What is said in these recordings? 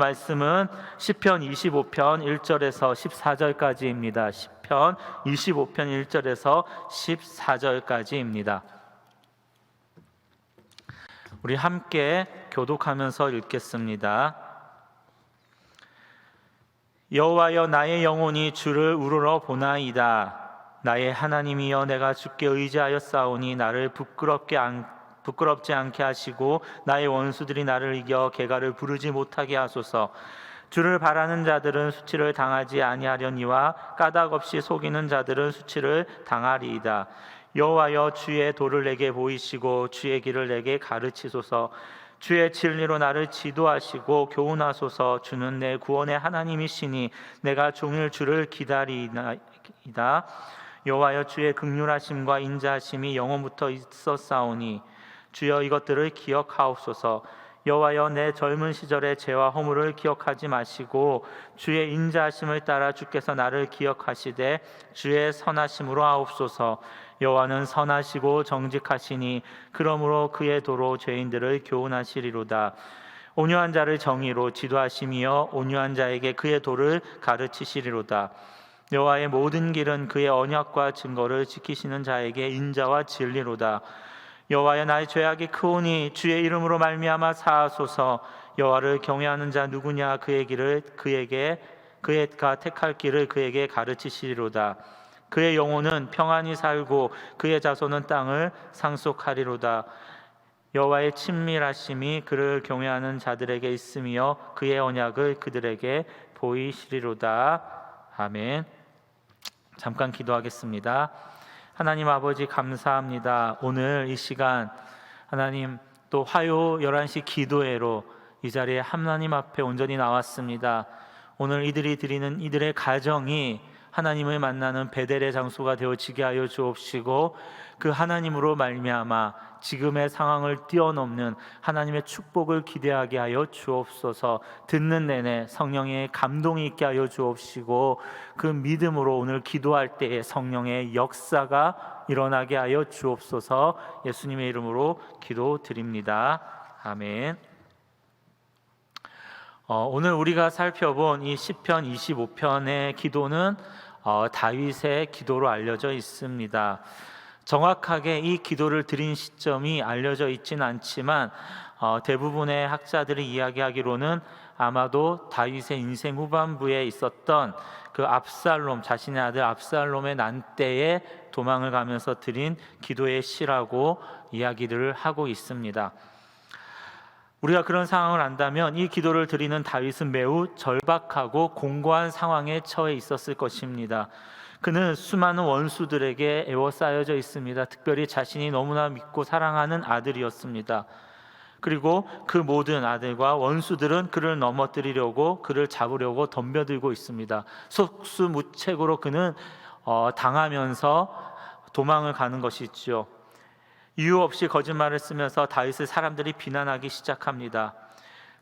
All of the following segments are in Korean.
말씀은 시편 25편 1절에서 14절까지입니다. 시편 25편 1절에서 14절까지입니다. 우리 함께 교독하면서 읽겠습니다. 여호와여, 나의 영혼이 주를 우러러 보나이다. 나의 하나님이여, 내가 주께 의지하였사오니 나를 부끄럽지 않게 하시고 나의 원수들이 나를 이겨 개가를 부르지 못하게 하소서. 주를 바라는 자들은 수치를 당하지 아니하려니와 까닭 없이 속이는 자들은 수치를 당하리이다. 여호와여, 주의 도를 내게 보이시고 주의 길을 내게 가르치소서. 주의 진리로 나를 지도하시고 교훈하소서. 주는 내 구원의 하나님이시니 내가 종일 주를 기다리이다. 여호와여, 주의 긍휼하심과 인자하심이 영원부터 있었사오니 주여 이것들을 기억하옵소서. 여호와여, 내 젊은 시절의 죄와 허물을 기억하지 마시고 주의 인자하심을 따라 주께서 나를 기억하시되 주의 선하심으로 하옵소서. 여호와는 선하시고 정직하시니 그러므로 그의 도로 죄인들을 교훈하시리로다. 온유한 자를 정의로 지도하시며 온유한 자에게 그의 도를 가르치시리로다. 여호와의 모든 길은 그의 언약과 증거를 지키시는 자에게 인자와 진리로다. 여호와여, 나의 죄악이 크오니 주의 이름으로 말미암아 사하소서. 여호와를 경외하는 자 누구냐? 그의 길을 그가 택할 길을 그에게 가르치시리로다. 그의 영혼은 평안히 살고 그의 자손은 땅을 상속하리로다. 여호와의 친밀하심이 그를 경외하는 자들에게 있으며 그의 언약을 그들에게 보이시리로다. 아멘. 잠깐 기도하겠습니다. 하나님 아버지, 감사합니다. 오늘 이 시간 하나님 또 화요 11시 기도회로 이 자리에 하나님 앞에 온전히 나왔습니다. 오늘 이들이 드리는 이들의 가정이 하나님을 만나는 베델의 장소가 되어지게 하여 주옵시고, 그 하나님으로 말미암아 지금의 상황을 뛰어넘는 하나님의 축복을 기대하게 하여 주옵소서. 듣는 내내 성령의 감동이 있게 하여 주옵시고, 그 믿음으로 오늘 기도할 때에 성령의 역사가 일어나게 하여 주옵소서. 예수님의 이름으로 기도드립니다. 아멘. 오늘 우리가 살펴본 이 시편 25편의 기도는 다윗의 기도로 알려져 있습니다. 정확하게 이 기도를 드린 시점이 알려져 있진 않지만 대부분의 학자들이 이야기하기로는 아마도 다윗의 인생 후반부에 있었던 그 압살롬, 자신의 아들 압살롬의 난 때에 도망을 가면서 드린 기도의 시라고 이야기를 하고 있습니다. 우리가 그런 상황을 안다면 이 기도를 드리는 다윗은 매우 절박하고 공고한 상황에 처해 있었을 것입니다. 그는 수많은 원수들에게 에워싸여져 있습니다. 특별히 자신이 너무나 믿고 사랑하는 아들이었습니다. 그리고 그 모든 아들과 원수들은 그를 넘어뜨리려고, 그를 잡으려고 덤벼들고 있습니다. 속수무책으로 그는 당하면서 도망을 가는 것이지요. 이유 없이 거짓말을 쓰면서 다윗을 사람들이 비난하기 시작합니다.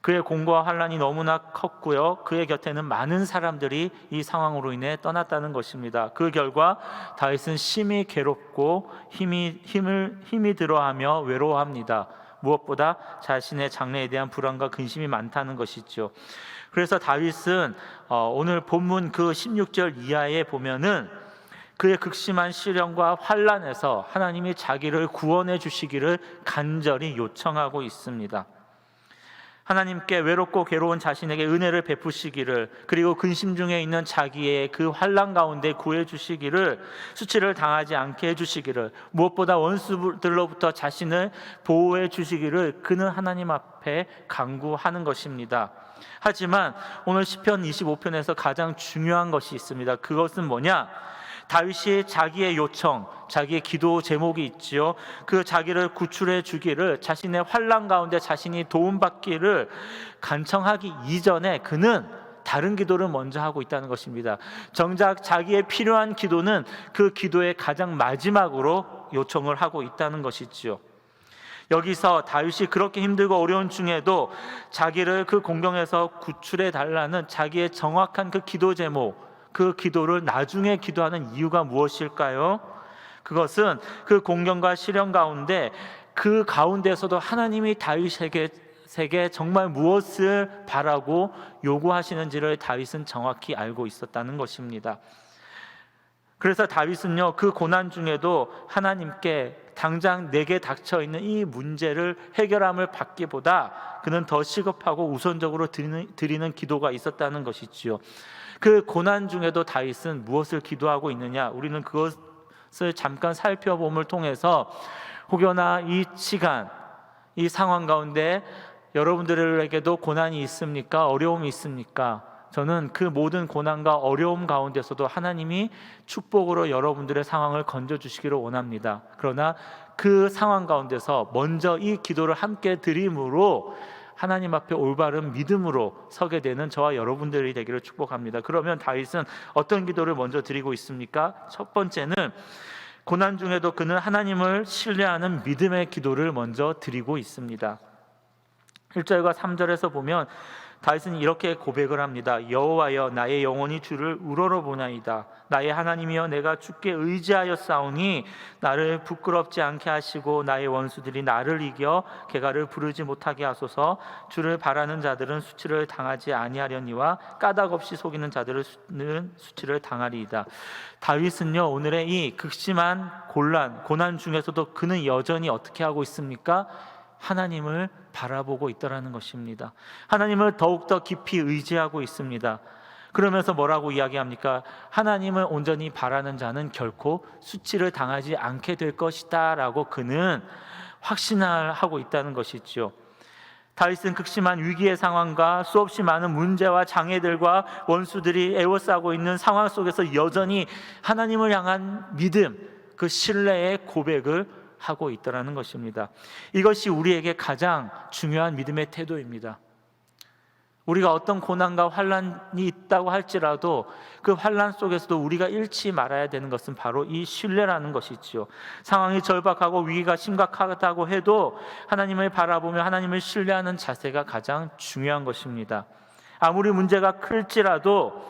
그의 공고와 환난이 너무나 컸고요, 그의 곁에는 많은 사람들이 이 상황으로 인해 떠났다는 것입니다. 그 결과 다윗은 심히 괴롭고 힘이 들어하며 외로워합니다. 무엇보다 자신의 장래에 대한 불안과 근심이 많다는 것이죠. 그래서 다윗은 오늘 본문 그 16절 이하에 보면은 그의 극심한 시련과 환난에서 하나님이 자기를 구원해 주시기를 간절히 요청하고 있습니다. 하나님께 외롭고 괴로운 자신에게 은혜를 베푸시기를, 그리고 근심 중에 있는 자기의 그 환난 가운데 구해 주시기를, 수치를 당하지 않게 해 주시기를, 무엇보다 원수들로부터 자신을 보호해 주시기를 그는 하나님 앞에 간구하는 것입니다. 하지만 오늘 시편 25편에서 가장 중요한 것이 있습니다. 그것은 뭐냐? 다윗이 자기의 요청, 자기의 기도 제목이 있지요. 그 자기를 구출해 주기를, 자신의 환난 가운데 자신이 도움받기를 간청하기 이전에 그는 다른 기도를 먼저 하고 있다는 것입니다. 정작 자기의 필요한 기도는 그 기도의 가장 마지막으로 요청을 하고 있다는 것이지요. 여기서 다윗이 그렇게 힘들고 어려운 중에도 자기를 그 공경에서 구출해 달라는 자기의 정확한 그 기도 제목, 그 기도를 나중에 기도하는 이유가 무엇일까요? 그것은 그 공경과 시련 가운데, 그 가운데서도 하나님이 다윗에게 다윗에게 정말 무엇을 바라고 요구하시는지를 다윗은 정확히 알고 있었다는 것입니다. 그래서 다윗은요, 그 고난 중에도 하나님께 당장 내게 닥쳐 있는 이 문제를 해결함을 받기보다 그는 더 시급하고 우선적으로 드리는 기도가 있었다는 것이지요. 그 고난 중에도 다윗은 무엇을 기도하고 있느냐? 우리는 그것을 잠깐 살펴봄을 통해서 혹여나 이 시간, 이 상황 가운데 여러분들에게도 고난이 있습니까? 어려움이 있습니까? 저는 그 모든 고난과 어려움 가운데서도 하나님이 축복으로 여러분들의 상황을 건져주시기를 원합니다. 그러나 그 상황 가운데서 먼저 이 기도를 함께 드림으로 하나님 앞에 올바른 믿음으로 서게 되는 저와 여러분들이 되기를 축복합니다. 그러면 다윗은 어떤 기도를 먼저 드리고 있습니까? 첫 번째는 고난 중에도 그는 하나님을 신뢰하는 믿음의 기도를 먼저 드리고 있습니다. 1절과 3절에서 보면 다윗은 이렇게 고백을 합니다. 여호와여, 나의 영혼이 주를 우러러보나이다. 나의 하나님이여, 내가 주께 의지하여 싸우니 나를 부끄럽지 않게 하시고 나의 원수들이 나를 이겨 개가를 부르지 못하게 하소서. 주를 바라는 자들은 수치를 당하지 아니하려니와 까닭 없이 속이는 자들은 수치를 당하리이다. 다윗은요, 오늘의 이 극심한 고난 중에서도 그는 여전히 어떻게 하고 있습니까? 하나님을 바라보고 있다라는 것입니다. 하나님을 더욱더 깊이 의지하고 있습니다. 그러면서 뭐라고 이야기합니까? 하나님을 온전히 바라는 자는 결코 수치를 당하지 않게 될 것이다 라고 그는 확신하고 있다는 것이죠. 다윗은 극심한 위기의 상황과 수없이 많은 문제와 장애들과 원수들이 에워싸고 있는 상황 속에서 여전히 하나님을 향한 믿음, 그 신뢰의 고백을 하고 있다라는 것입니다. 이것이 우리에게 가장 중요한 믿음의 태도입니다. 우리가 어떤 고난과 환난이 있다고 할지라도 그 환난 속에서도 우리가 잃지 말아야 되는 것은 바로 이 신뢰라는 것이지요. 상황이 절박하고 위기가 심각하다고 해도 하나님을 바라보며 하나님을 신뢰하는 자세가 가장 중요한 것입니다. 아무리 문제가 클지라도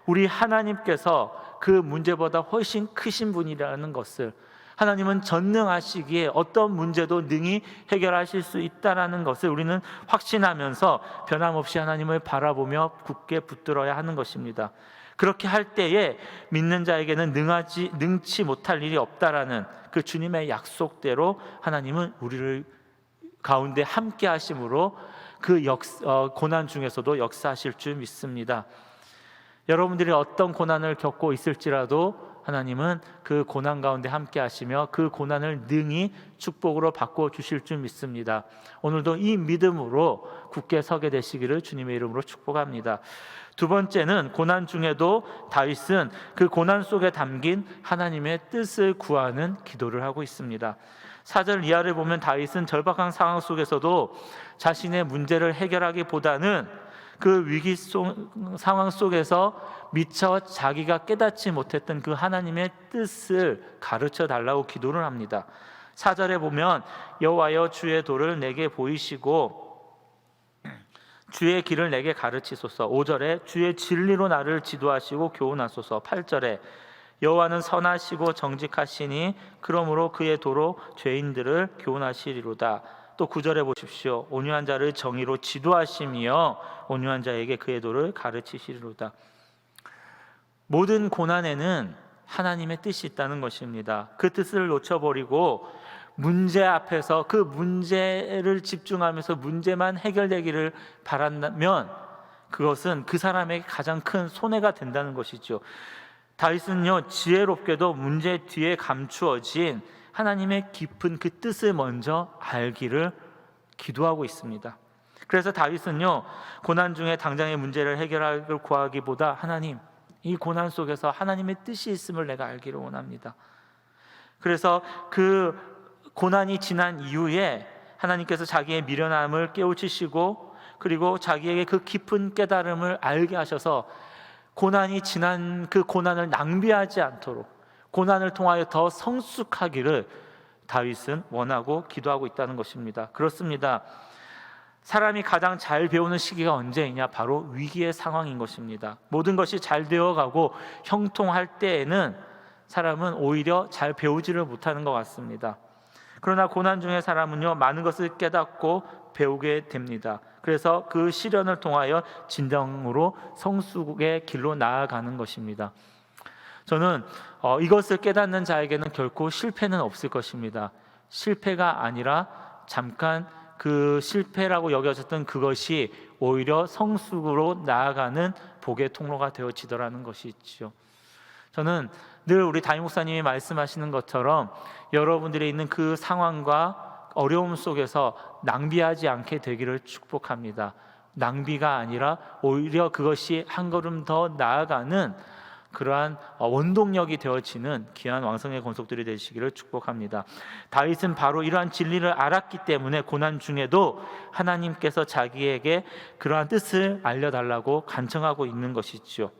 우리 하나님께서 그 문제보다 훨씬 크신 분이라는 것을, 하나님은 전능하시기에 어떤 문제도 능히 해결하실 수 있다는 것을 우리는 확신하면서 변함없이 하나님을 바라보며 굳게 붙들어야 하는 것입니다. 그렇게 할 때에 믿는 자에게는 능치 못할 일이 없다라는 그 주님의 약속대로 하나님은 우리를 가운데 함께 하심으로 그 고난 중에서도 역사하실 줄 믿습니다. 여러분들이 어떤 고난을 겪고 있을지라도 하나님은 그 고난 가운데 함께 하시며 그 고난을 능히 축복으로 바꿔 주실 줄 믿습니다. 오늘도 이 믿음으로 굳게 서게 되시기를 주님의 이름으로 축복합니다. 두 번째는 고난 중에도 다윗은 그 고난 속에 담긴 하나님의 뜻을 구하는 기도를 하고 있습니다. 4절 이하를 보면 다윗은 절박한 상황 속에서도 자신의 문제를 해결하기보다는 그 위기 상황 속에서 미처 자기가 깨닫지 못했던 그 하나님의 뜻을 가르쳐 달라고 기도를 합니다. 4절에 보면 여호와여, 주의 도를 내게 보이시고 주의 길을 내게 가르치소서. 5절에 주의 진리로 나를 지도하시고 교훈하소서. 8절에 여호와는 선하시고 정직하시니 그러므로 그의 도로 죄인들을 교훈하시리로다. 또 9절에 보십시오. 온유한 자를 정의로 지도하시며 온유한 자에게 그의 도를 가르치시리로다. 모든 고난에는 하나님의 뜻이 있다는 것입니다. 그 뜻을 놓쳐버리고 문제 앞에서 그 문제를 집중하면서 문제만 해결되기를 바란다면 그것은 그 사람에게 가장 큰 손해가 된다는 것이죠. 다윗은요, 지혜롭게도 문제 뒤에 감추어진 하나님의 깊은 그 뜻을 먼저 알기를 기도하고 있습니다. 그래서 다윗은요, 고난 중에 당장의 문제를 해결하기를 구하기보다 하나님, 이 고난 속에서 하나님의 뜻이 있음을 내가 알기를 원합니다. 그래서 그 고난이 지난 이후에 하나님께서 자기의 미련함을 깨우치시고 그리고 자기에게 그 깊은 깨달음을 알게 하셔서 고난이 지난 그 고난을 낭비하지 않도록 고난을 통하여 더 성숙하기를 다윗은 원하고 기도하고 있다는 것입니다. 그렇습니다. 사람이 가장 잘 배우는 시기가 언제이냐? 바로 위기의 상황인 것입니다. 모든 것이 잘 되어가고 형통할 때에는 사람은 오히려 잘 배우지를 못하는 것 같습니다. 그러나 고난 중에 사람은요, 많은 것을 깨닫고 배우게 됩니다. 그래서 그 시련을 통하여 진정으로 성숙의 길로 나아가는 것입니다. 저는 이것을 깨닫는 자에게는 결코 실패는 없을 것입니다. 실패가 아니라 잠깐 그 실패라고 여겨졌던 그것이 오히려 성숙으로 나아가는 복의 통로가 되어지더라는 것이 있죠. 저는 늘 우리 담임 목사님이 말씀하시는 것처럼 여러분들이 있는 그 상황과 어려움 속에서 낭비하지 않게 되기를 축복합니다. 낭비가 아니라 오히려 그것이 한 걸음 더 나아가는 그러한 원동력이 되어지는 귀한 왕성의 권속들이 되시기를 축복합니다. 다윗은 바로 이러한 진리를 알았기 때문에 고난 중에도 하나님께서 자기에게 그러한 뜻을 알려달라고 간청하고 있는 것이죠.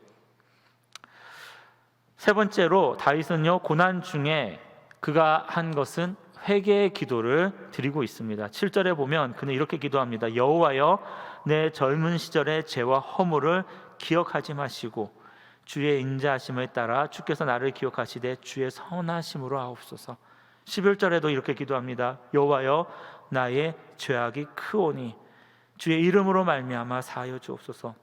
세 번째로 다윗은요, 고난 중에 그가 한 것은 회개의 기도를 드리고 있습니다. 7절에 보면 그는 이렇게 기도합니다. 여호와여, 내 젊은 시절의 죄와 허물을 기억하지 마시고 주의 인자하심을 따라 주께서 나를 기억하시되 주의 선하심으로 하옵소서. 11절에도 이렇게 기도합니다. 여호와여, 나의 죄악이 크오니 주의 이름으로 말미암아 사하여 주옵소서.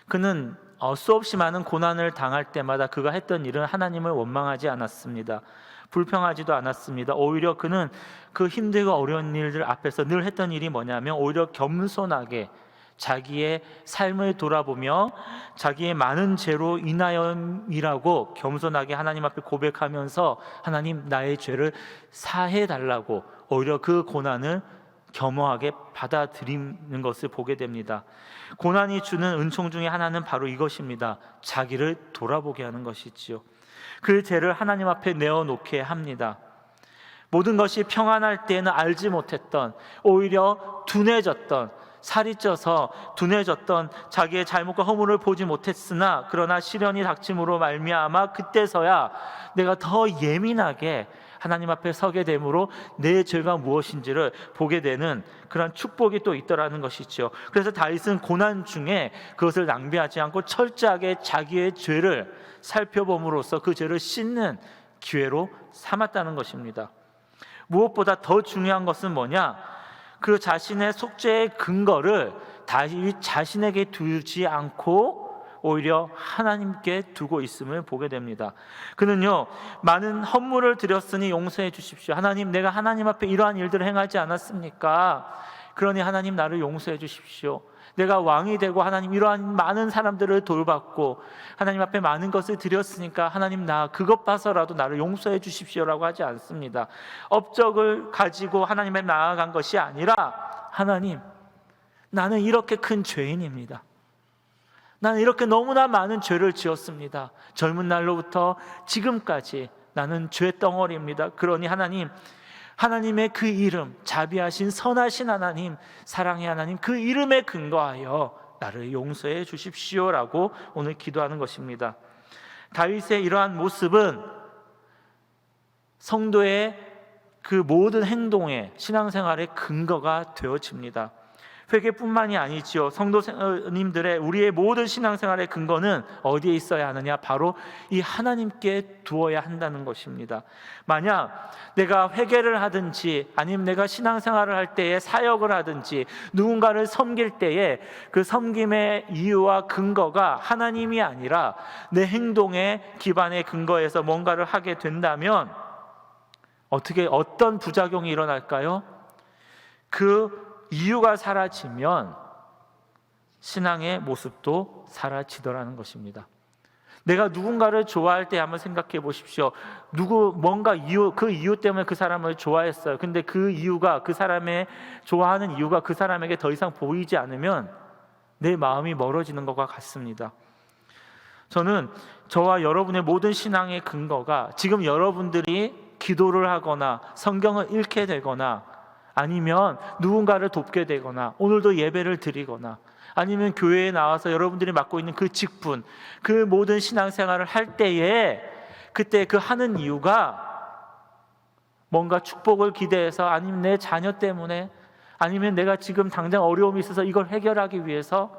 그는 수없이 많은 고난을 당할 때마다 그가 했던 일은 하나님을 원망하지 않았습니다. 불평하지도 않았습니다. 오히려 그는 그 힘들고 어려운 일들 앞에서 늘 했던 일이 뭐냐면 오히려 겸손하게 자기의 삶을 돌아보며 자기의 많은 죄로 인하여이라고 겸손하게 하나님 앞에 고백하면서 하나님, 나의 죄를 사해 달라고 오히려 그 고난을 겸허하게 받아들이는 것을 보게 됩니다. 고난이 주는 은총 중에 하나는 바로 이것입니다. 자기를 돌아보게 하는 것이지요. 그 죄를 하나님 앞에 내어놓게 합니다. 모든 것이 평안할 때에는 알지 못했던, 오히려 둔해졌던, 살이 쪄서 둔해졌던 자기의 잘못과 허물을 보지 못했으나 그러나 시련이 닥침으로 말미암아 그때서야 내가 더 예민하게 하나님 앞에 서게 되므로 내 죄가 무엇인지를 보게 되는 그런 축복이 또 있더라는 것이죠. 그래서 다윗은 고난 중에 그것을 낭비하지 않고 철저하게 자기의 죄를 살펴봄으로써 그 죄를 씻는 기회로 삼았다는 것입니다. 무엇보다 더 중요한 것은 뭐냐? 그 자신의 속죄의 근거를 다윗 자신에게 두지 않고 오히려 하나님께 두고 있음을 보게 됩니다. 그는요, 많은 헌물을 드렸으니 용서해 주십시오. 하나님, 내가 하나님 앞에 이러한 일들을 행하지 않았습니까? 그러니 하나님, 나를 용서해 주십시오. 내가 왕이 되고 하나님 이러한 많은 사람들을 돌봤고 하나님 앞에 많은 것을 드렸으니까 하나님, 나 그것 봐서라도 나를 용서해 주십시오라고 하지 않습니다. 업적을 가지고 하나님에 나아간 것이 아니라 하나님, 나는 이렇게 큰 죄인입니다. 나는 이렇게 너무나 많은 죄를 지었습니다. 젊은 날로부터 지금까지 나는 죄덩어리입니다. 그러니 하나님, 하나님의 그 이름, 자비하신 선하신 하나님, 사랑의 하나님, 그 이름에 근거하여 나를 용서해 주십시오라고 오늘 기도하는 것입니다. 다윗의 이러한 모습은 성도의 그 모든 행동의 신앙생활의 근거가 되어집니다. 회개뿐만이 아니지요. 성도님들의 우리의 모든 신앙생활의 근거는 어디에 있어야 하느냐? 바로 이 하나님께 두어야 한다는 것입니다. 만약 내가 회개를 하든지 아니면 내가 신앙생활을 할 때에 사역을 하든지 누군가를 섬길 때에 그 섬김의 이유와 근거가 하나님이 아니라 내 행동의 기반의 근거에서 뭔가를 하게 된다면 어떤 부작용이 일어날까요? 그 이유가 사라지면 신앙의 모습도 사라지더라는 것입니다. 내가 누군가를 좋아할 때 한번 생각해 보십시오. 그 이유 때문에 그 사람을 좋아했어요. 근데 그 이유가, 그 사람의 좋아하는 이유가 그 사람에게 더 이상 보이지 않으면 내 마음이 멀어지는 것과 같습니다. 저는 저와 여러분의 모든 신앙의 근거가 지금 여러분들이 기도를 하거나 성경을 읽게 되거나 아니면 누군가를 돕게 되거나 오늘도 예배를 드리거나 아니면 교회에 나와서 여러분들이 맡고 있는 그 직분, 그 모든 신앙생활을 할 때에 그때 그 하는 이유가 뭔가 축복을 기대해서 아니면 내 자녀 때문에 아니면 내가 지금 당장 어려움이 있어서 이걸 해결하기 위해서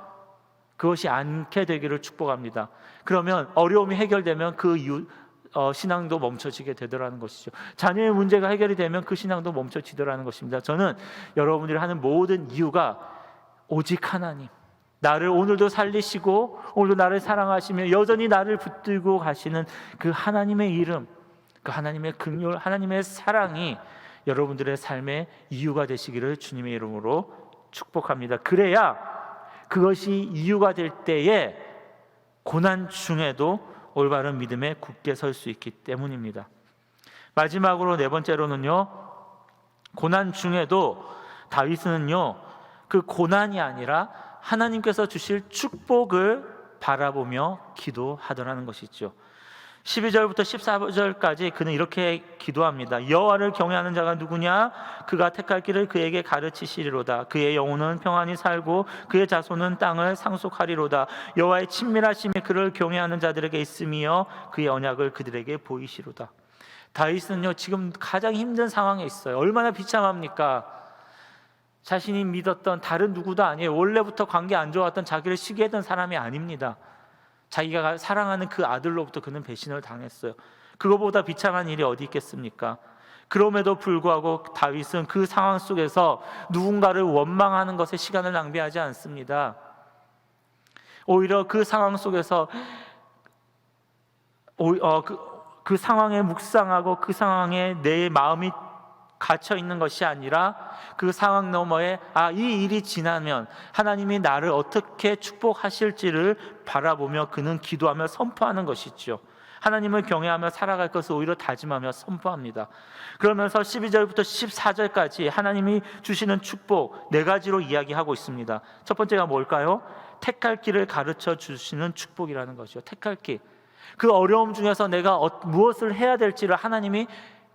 그것이 않게 되기를 축복합니다. 그러면 어려움이 해결되면 그 이유 신앙도 멈춰지게 되더라는 것이죠. 자녀의 문제가 해결이 되면 그 신앙도 멈춰지더라는 것입니다. 저는 여러분들이 하는 모든 이유가 오직 하나님, 나를 오늘도 살리시고 오늘도 나를 사랑하시며 여전히 나를 붙들고 가시는 그 하나님의 이름, 그 하나님의 긍휼, 하나님의 사랑이 여러분들의 삶의 이유가 되시기를 주님의 이름으로 축복합니다. 그래야 그것이 이유가 될 때에 고난 중에도 올바른 믿음에 굳게 설 수 있기 때문입니다. 마지막으로 네 번째로는요, 고난 중에도 다윗은요, 그 고난이 아니라 하나님께서 주실 축복을 바라보며 기도하더라는 것이죠. 12절부터 14절까지 그는 이렇게 기도합니다. 여호와를 경외하는 자가 누구냐? 그가 택할 길을 그에게 가르치시리로다. 그의 영혼은 평안히 살고 그의 자손은 땅을 상속하리로다. 여호와의 친밀하심이 그를 경외하는 자들에게 있으며 그의 언약을 그들에게 보이시로다. 다윗은요, 지금 가장 힘든 상황에 있어요. 얼마나 비참합니까? 자신이 믿었던 다른 누구도 아니에요. 원래부터 관계 안 좋았던, 자기를 시기했던 사람이 아닙니다. 자기가 사랑하는 그 아들로부터 그는 배신을 당했어요. 그거보다 비참한 일이 어디 있겠습니까? 그럼에도 불구하고 다윗은 그 상황 속에서 누군가를 원망하는 것에 시간을 낭비하지 않습니다. 오히려 그 상황 속에서 그 상황에 묵상하고 그 상황에 내 마음이 갇혀 있는 것이 아니라 그 상황 너머에 이 일이 지나면 하나님이 나를 어떻게 축복하실지를 바라보며 그는 기도하며 선포하는 것이죠. 하나님을 경외하며 살아갈 것을 오히려 다짐하며 선포합니다. 그러면서 12절부터 14절까지 하나님이 주시는 축복 네 가지로 이야기하고 있습니다. 첫 번째가 뭘까요? 택할 길을 가르쳐 주시는 축복이라는 것이죠. 택할 길, 그 어려움 중에서 내가 무엇을 해야 될지를 하나님이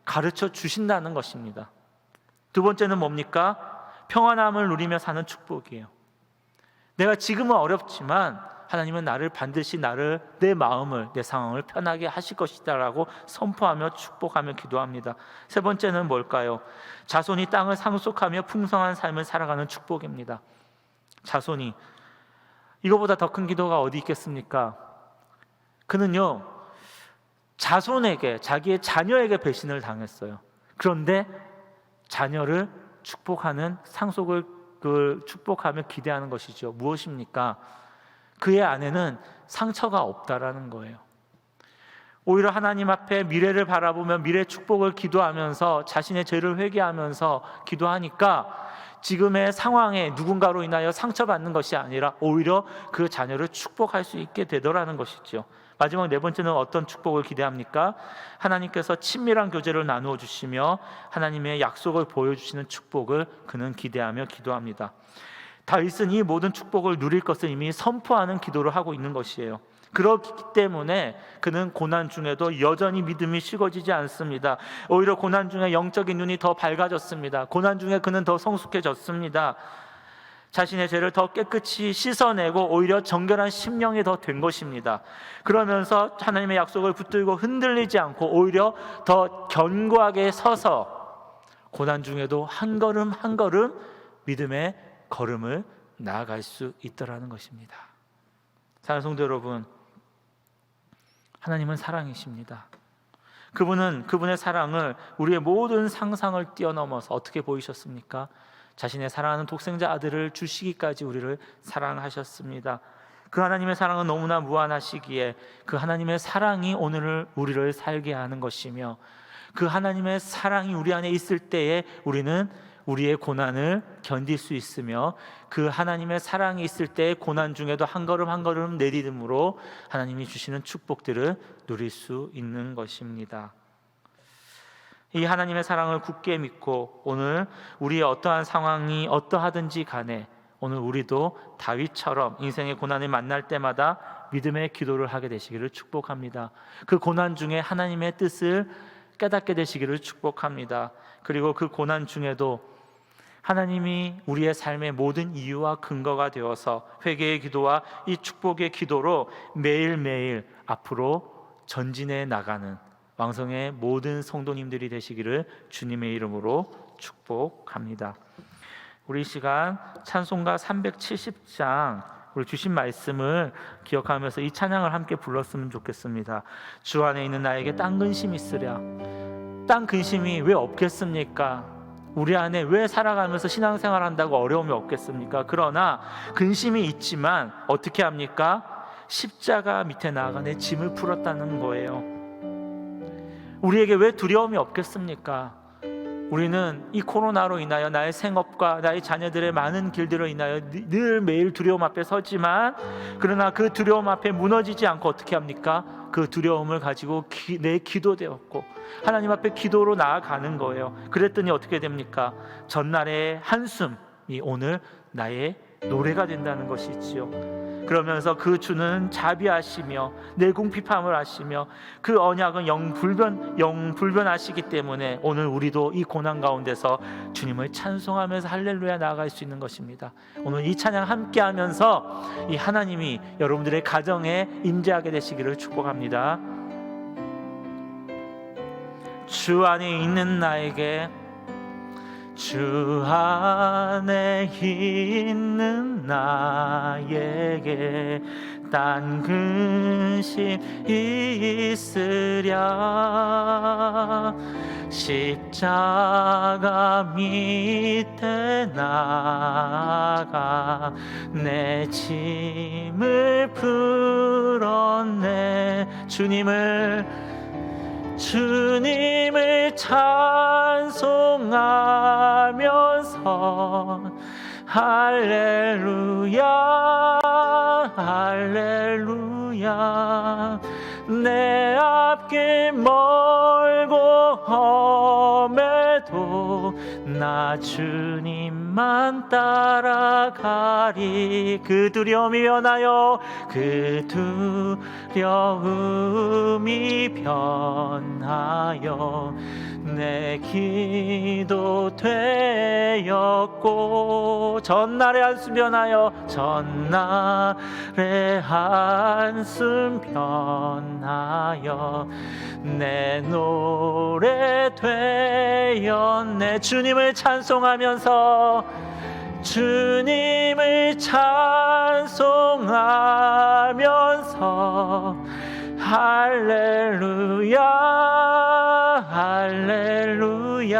가르쳐 주신다는 것입니다. 두 번째는 뭡니까? 평안함을 누리며 사는 축복이에요. 내가 지금은 어렵지만 하나님은 나를 반드시 내 마음을, 내 상황을 편하게 하실 것이다 라고 선포하며 축복하며 기도합니다. 세 번째는 뭘까요? 자손이 땅을 상속하며 풍성한 삶을 살아가는 축복입니다. 자손이, 이거보다 더 큰 기도가 어디 있겠습니까? 그는요, 자손에게, 자기의 자녀에게 배신을 당했어요. 그런데 자녀를 축복하는 상속을 축복하며 기대하는 것이죠. 무엇입니까? 그의 안에는 상처가 없다라는 거예요. 오히려 하나님 앞에 미래를 바라보며 미래 축복을 기도하면서 자신의 죄를 회개하면서 기도하니까 지금의 상황에 누군가로 인하여 상처받는 것이 아니라 오히려 그 자녀를 축복할 수 있게 되더라는 것이죠. 마지막 네 번째는 어떤 축복을 기대합니까? 하나님께서 친밀한 교제를 나누어 주시며 하나님의 약속을 보여주시는 축복을 그는 기대하며 기도합니다. 다윗은 이 모든 축복을 누릴 것을 이미 선포하는 기도를 하고 있는 것이에요. 그렇기 때문에 그는 고난 중에도 여전히 믿음이 식어지지 않습니다. 오히려 고난 중에 영적인 눈이 더 밝아졌습니다. 고난 중에 그는 더 성숙해졌습니다. 자신의 죄를 더 깨끗이 씻어내고 오히려 정결한 심령이 더 된 것입니다. 그러면서 하나님의 약속을 붙들고 흔들리지 않고 오히려 더 견고하게 서서 고난 중에도 한 걸음 한 걸음 믿음의 걸음을 나아갈 수 있더라는 것입니다. 사랑하는 성도 여러분, 하나님은 사랑이십니다. 그분은 그분의 사랑을 우리의 모든 상상을 뛰어넘어서 어떻게 보이셨습니까? 자신의 사랑하는 독생자 아들을 주시기까지 우리를 사랑하셨습니다. 그 하나님의 사랑은 너무나 무한하시기에 그 하나님의 사랑이 오늘 우리를 살게 하는 것이며 그 하나님의 사랑이 우리 안에 있을 때에 우리는 우리의 고난을 견딜 수 있으며 그 하나님의 사랑이 있을 때에 고난 중에도 한 걸음 한 걸음 내딛음으로 하나님이 주시는 축복들을 누릴 수 있는 것입니다. 이 하나님의 사랑을 굳게 믿고 오늘 우리의 어떠한 상황이 어떠하든지 간에 오늘 우리도 다윗처럼 인생의 고난을 만날 때마다 믿음의 기도를 하게 되시기를 축복합니다. 그 고난 중에 하나님의 뜻을 깨닫게 되시기를 축복합니다. 그리고 그 고난 중에도 하나님이 우리의 삶의 모든 이유와 근거가 되어서 회개의 기도와 이 축복의 기도로 매일매일 앞으로 전진해 나가는 왕성의 모든 성도님들이 되시기를 주님의 이름으로 축복합니다. 우리 시간 찬송가 370장 우리 주신 말씀을 기억하면서 이 찬양을 함께 불렀으면 좋겠습니다. 주 안에 있는 나에게 딴 근심이 있으랴. 딴 근심이 왜 없겠습니까? 우리 안에 왜 살아가면서 신앙생활 한다고 어려움이 없겠습니까? 그러나 근심이 있지만 어떻게 합니까? 십자가 밑에 나아가 내 짐을 풀었다는 거예요. 우리에게 왜 두려움이 없겠습니까? 우리는 이 코로나로 인하여 나의 생업과 나의 자녀들의 많은 길들로 인하여 늘 매일 두려움 앞에 서지만, 그러나 그 두려움 앞에 무너지지 않고 어떻게 합니까? 그 두려움을 가지고 내 기도되었고 하나님 앞에 기도로 나아가는 거예요. 그랬더니 어떻게 됩니까? 전날의 한숨이 오늘 나의 노래가 된다는 것이지요. 그러면서 그 주는 자비하시며 내궁핍함을 하시며 그 언약은 영불변하시기 때문에 오늘 우리도 이 고난 가운데서 주님을 찬송하면서 할렐루야 나아갈 수 있는 것입니다. 오늘 이 찬양 함께 하면서 이 하나님이 여러분들의 가정에 임재하게 되시기를 축복합니다. 주 안에 있는 나에게, 주 안에 있는 나에게 딴 근심 있으랴. 십자가 밑에 나가 내 짐을 풀었네. 주님을 찬송하면서 할렐루야 할렐루야. 내 앞길 멀고 험해도 나 주님만 따라가리. 그 두려움이 변하여 내 기도 되었고, 전날의 한숨 변하여 내 노래 되었네. 주님을 찬송하면서 할렐루야 할렐루야.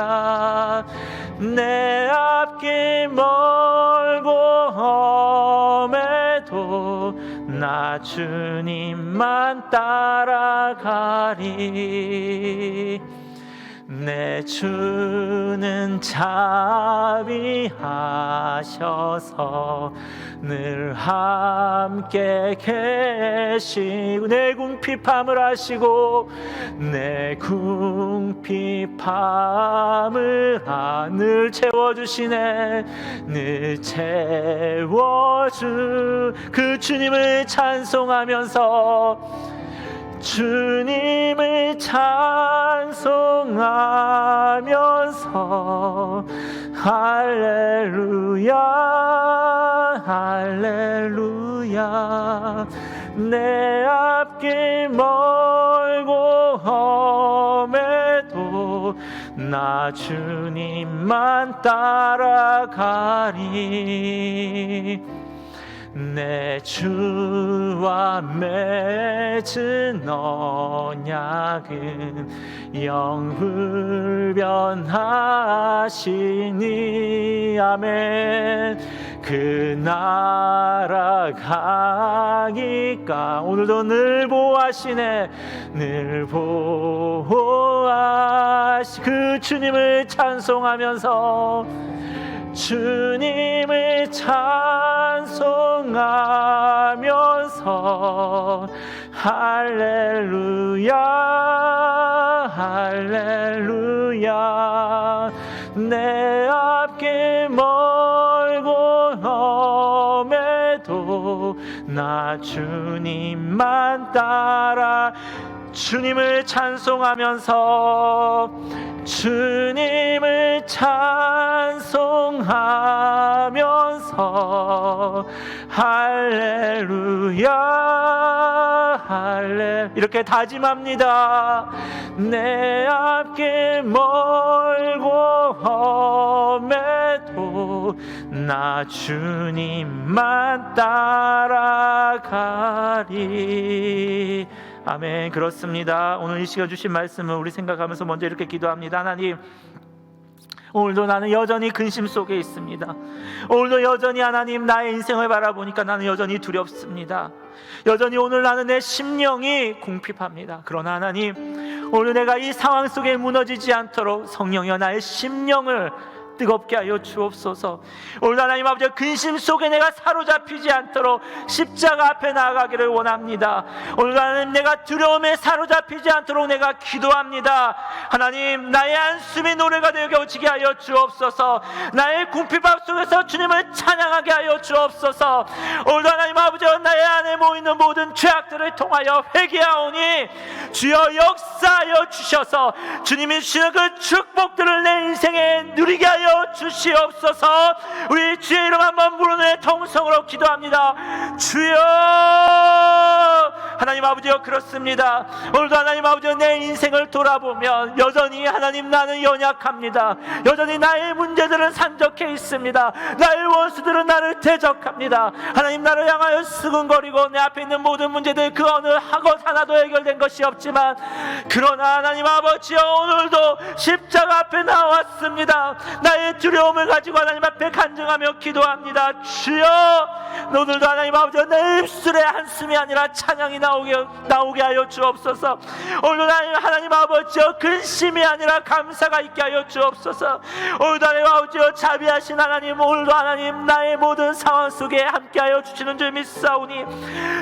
내 앞길 멀고 험해도 나 주님만 따라가리. 내 주는 자비하셔서 늘 함께 계시고 내 궁핍함을 아시고 늘 채워주시네. 늘 채워주 그 주님을 찬송하면서 할렐루야 할렐루야. 내 앞길 멀고 험해도 나 주님만 따라가리. 내 주와 맺은 언약은 영불변하시니. 아멘. 그 나라 가기까 오늘도 늘 보호하시네. 늘 보호하시 그 주님을 찬송하면서 할렐루야 할렐루야. 내 앞길 멀고 험해도 나 주님만 따라 주님을 찬송하면서 할렐루야 할렐 이렇게 다짐합니다. 내 앞길 멀고 험해도 나 주님만 따라가리. 아멘. 그렇습니다. 오늘 이 시간 주신 말씀을 우리 생각하면서 먼저 이렇게 기도합니다. 하나님, 오늘도 나는 여전히 근심 속에 있습니다. 오늘도 여전히 하나님 나의 인생을 바라보니까 나는 여전히 두렵습니다. 여전히 오늘 나는 내 심령이 궁핍합니다. 그러나 하나님, 오늘 내가 이 상황 속에 무너지지 않도록 성령이여 나의 심령을 뜨겁게 하여 주옵소서. 오늘 하나님 아버지, 근심 속에 내가 사로잡히지 않도록 십자가 앞에 나아가기를 원합니다. 오늘 하나님, 내가 두려움에 사로잡히지 않도록 내가 기도합니다. 하나님, 나의 한숨이 노래가 되어지게 하여 주옵소서. 나의 궁핍함 속에서 주님을 찬양하게 하여 주옵소서. 오늘 하나님 아버지, 나의 안에 모이는 모든 죄악들을 통하여 회개하오니 주여 역사하여 주셔서 주님이 주시는 그 축복들을 내 인생에 누리게 하여 주시옵소서. 우리 주의 이름 한번 부르는 통성으로 기도합니다. 주여. 하나님 아버지여, 그렇습니다. 오늘도 하나님 아버지여, 내 인생을 돌아보면 여전히 하나님 나는 연약합니다. 여전히 나의 문제들은 산적해 있습니다. 나의 원수들은 나를 대적합니다. 하나님, 나를 향하여 수근거리고 내 앞에 있는 모든 문제들 그 어느 것 하나도 해결된 것이 없지만, 그러나 하나님 아버지여, 오늘도 십자가 앞에 나왔습니다. 나의 두려움을 가지고 하나님 앞에 간증하며 기도합니다. 주여, 오늘도 하나님 아버지, 내 입술에 한숨이 아니라 찬양이 나오게 하여 주옵소서. 오늘도 하나님 아버지여, 근심이 아니라 감사가 있게 하여 주옵소서. 오늘도 하나님 아버지여, 자비하신 하나님, 오늘도 하나님 나의 모든 상황 속에 함께하여 주시는 줄 믿사오니,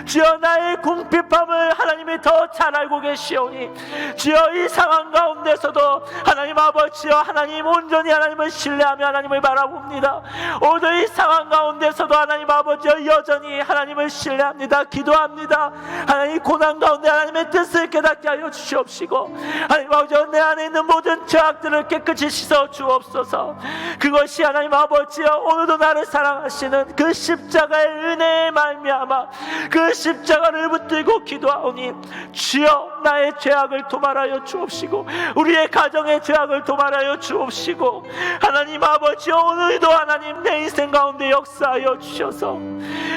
주여 나의 궁핍함을 하나님이 더 잘 알고 계시오니, 주여 이 상황 가운데서도 하나님 아버지여, 하나님 온전히 하나님을 신뢰하며 하나님을 바라봅니다. 오늘 이 상황 가운데서도 하나님 아버지여, 여전히 하나님을 신뢰합니다. 기도합니다. 하나님, 고난 가운데 하나님의 뜻을 깨닫게 하여 주시옵시고, 하나님 아버지여, 내 안에 있는 모든 죄악들을 깨끗이 씻어 주옵소서. 그것이 하나님 아버지여, 오늘도 나를 사랑하시는 그 십자가의 은혜에 말미암아 그 십자가를 붙들고 기도하오니, 주여 나의 죄악을 도말하여 주옵시고, 우리의 가정의 죄악을 도말하여 주옵시고, 하나님 아버지여, 오늘도 하나님 내 인생 가운데 역사하여 주셔서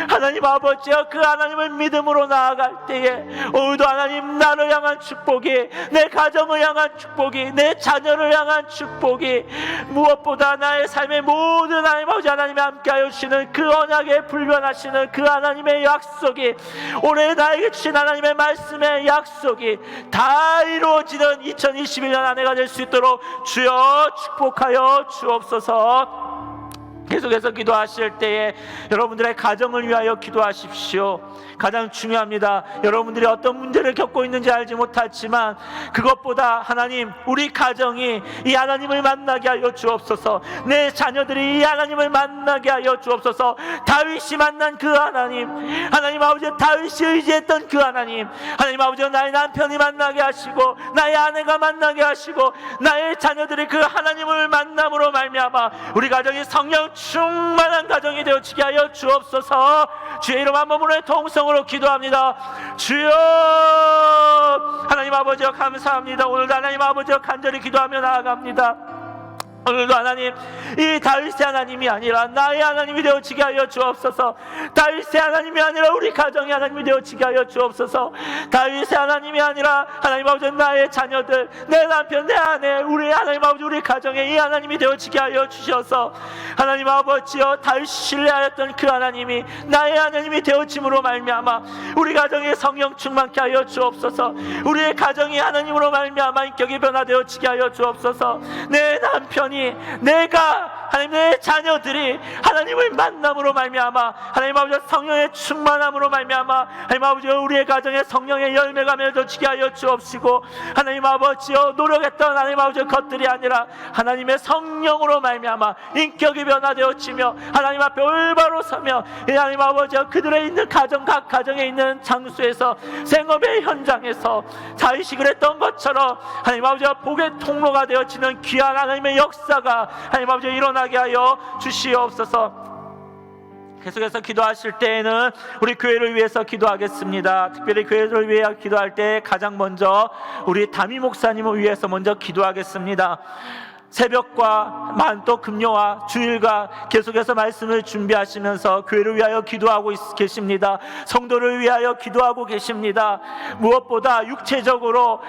하나님 아버지여, 그 하나님을 믿음으로 나아갈 때에 오늘도 하나님 나를 향한 축복이, 내 가정을 향한 축복이, 내 자녀를 향한 축복이, 무엇보다 나의 삶의 모든 하나님 아버지 하나님이 함께하여 주시는 그 언약에 불변하시는 그 하나님의 약속이, 올해 나에게 주신 하나님의 말씀의 약속이 다 이루어지는 2021년 한 해가 될 수 있도록 주여 축복하여 주옵소서. 계속해서 기도하실 때에 여러분들의 가정을 위하여 기도하십시오. 가장 중요합니다. 여러분들이 어떤 문제를 겪고 있는지 알지 못하지만, 그것보다 하나님, 우리 가정이 이 하나님을 만나게 하여 주옵소서. 내 자녀들이 이 하나님을 만나게 하여 주옵소서. 다윗이 만난 그 하나님, 하나님 아버지, 다윗이 의지했던 그 하나님, 하나님 아버지, 나의 남편이 만나게 하시고, 나의 아내가 만나게 하시고, 나의 자녀들이 그 하나님을 만남으로 말미암아 우리 가정이 성령 충만한 가정이 되어지게 하여 주옵소서. 주의 이름 한 번으로 통성으로 기도합니다. 주여, 하나님 아버지여, 감사합니다. 오늘도 하나님 아버지여, 간절히 기도하며 나아갑니다. 오늘도 하나님, 이 다윗의 하나님이 아니라 나의 하나님이 되어지게 하여 주옵소서. 다윗의 하나님이 아니라 우리 가정의 하나님이 되어지게 하여 주옵소서. 다윗의 하나님이 아니라 하나님 아버지, 나의 자녀들, 내 남편, 내 아내, 우리 하나님 아버지, 우리 가정의 이 하나님이 되어지게 하여 주셔서 하나님 아버지여, 다윗이 신뢰하였던 그 하나님이 나의 하나님이 되어짐으로 말미암아 우리 가정에 성령 충만케 하여 주옵소서. 우리의 가정이 하나님으로 말미암아 인격이 변화되어지게 하여 주옵소서. 내 남편이, 내가, 하나님, 내 자녀들이 하나님을 만남으로 말미암아 하나님 아버지 성령의 충만함으로 말미암아 하나님 아버지, 우리의 가정에 성령의 열매가 맺어지게 하여 주옵시고, 하나님 아버지여, 노력했던 하나님 아버지 것들이 아니라 하나님의 성령으로 말미암아 인격이 변화되어지며 하나님 앞에 올바로 서며 하나님 아버지여, 그들의 있는 가정, 각 가정에 있는 장소에서, 생업의 현장에서 다윗이 그랬던 것처럼 하나님 아버지여, 복의 통로가 되어지는 귀한 하나님의 역사가 하나님 아버지 일어나게 하여 주시옵소서. 계속해서 기도하실 때에는 우리 교회를 위해서 기도하겠습니다. 특별히 교회를 위해 기도할 때 가장 먼저 우리 담임 목사님을 위해서 먼저 기도하겠습니다. 새벽과 또 금요와 주일과 계속해서 말씀을 준비하시면서 교회를 위하여 기도하고 계십니다. 성도를 위하여 기도하고 계십니다. 무엇보다 육체적으로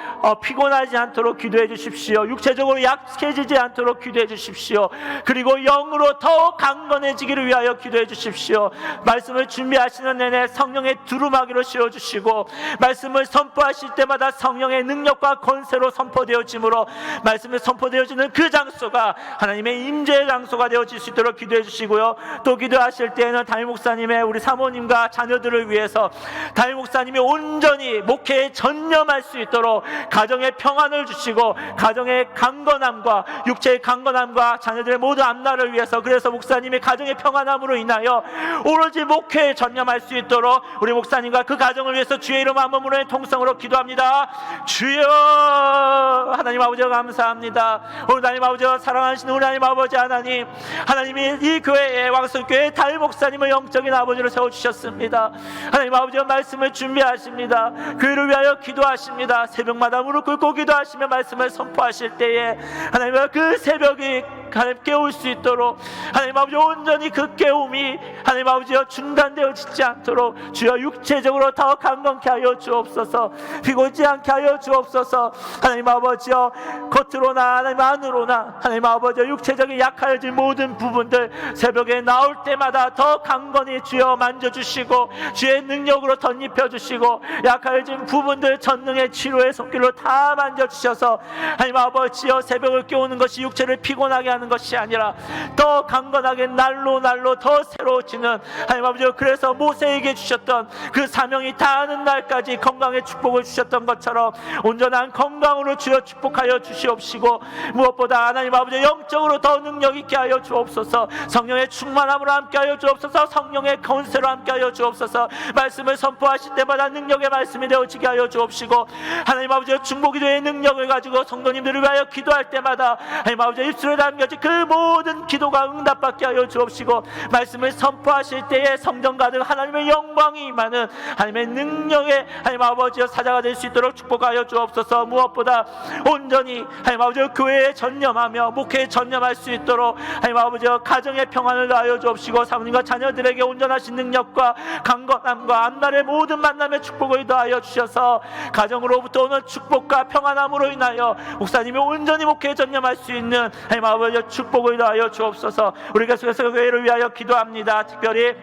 피곤하지 않도록 기도해 주십시오. 육체적으로 약해지지 않도록 기도해 주십시오. 그리고 영으로 더 강건해지기를 위하여 기도해 주십시오. 말씀을 준비하시는 내내 성령의 두루마기로 씌워주시고, 말씀을 선포하실 때마다 성령의 능력과 권세로 선포되어지므로 말씀이 선포되어지는 그 장소가 하나님의 임재의 장소가 되어질 수 있도록 기도해 주시고요. 또 기도하실 때에는 담임 목사님의 우리 사모님과 자녀들을 위해서 담임 목사님이 온전히 목회에 전념할 수 있도록 가정의 평안을 주시고, 가정의 강건함과 육체의 강건함과 자녀들의 모든 앞날을 위해서, 그래서 목사님의 가정의 평안함으로 인하여 오로지 목회에 전념할 수 있도록 우리 목사님과 그 가정을 위해서 주의 이름 한 번으로의 통성으로 기도합니다. 주여, 하나님 아버지 감사합니다. 오늘 하나님 아버지 사랑하시는 우리 하나님 아버지 하나님, 하나님이 이 교회에 왕성교회 담임 목사님을 영적인 아버지로 세워주셨습니다. 하나님 아버지가 말씀을 준비하십니다. 교회를 위하여 기도하십니다. 새벽마다 무릎 꿇고 기도하시며 말씀을 선포하실 때에 하나님 그 새벽이 하나님 깨울 수 있도록, 하나님 아버지 온전히 그 깨움이 하나님 아버지여 중단되어지지 않도록 주여 육체적으로 더 강건케 하여 주옵소서. 피곤지 않게 하여 주옵소서. 하나님 아버지여 겉으로나 하나님 안으로나 하나님 아버지여 육체적인 약해진 모든 부분들 새벽에 나올 때마다 더 강건히 주여 만져주시고, 주의 능력으로 덧입혀주시고, 약해진 부분들 전능의 치료의 손길로 다 만져주셔서 하나님 아버지여 새벽을 깨우는 것이 육체를 피곤하게 하는 것이 아니라 더 강건하게 날로 더 새로워지는, 하나님 아버지여 그래서 모세에게 주셨던 그 사명이 다하는 날까지 건강의 축복을 주셨던 것처럼 온전한 건강으로 주여 축복하여 주시옵시고, 무엇보다 하나님 아버지 영적으로 더 능력 있게 하여 주옵소서. 성령의 충만함으로 함께 하여 주옵소서. 성령의 권세로 함께 하여 주옵소서. 말씀을 선포하실 때마다 능력의 말씀이 되어지게 하여 주옵시고, 하나님 아버지 중보기도의 능력을 가지고 성도님들을 위하여 기도할 때마다 하나님 아버지 입술에 담겨진 그 모든 기도가 응답받게 하여 주옵시고, 말씀을 선포하실 때에 성령 가득 하나님의 영광이 임하는 하나님의 능력의 하나님 아버지여 사자가 될 수 있도록 축복하여 주옵소서. 무엇보다 온전히 하나님 아버지 교회에 전념하며 목회에 전념할 수 있도록 하나님 아버지여 가정의 평안을 더하여 주옵시고, 사모님과 자녀들에게 온전하신 능력과 강건함과 앞날의 모든 만남의 축복을 더하여 주셔서 가정으로부터 오는 축복과 평안함으로 인하여 목사님이 온전히 목회에 전념할 수 있는 하나님 아버지여 축복을 더하여 주옵소서. 우리가 계속해서 교회를 위하여 기도합니다. 특별히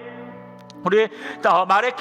우리 말의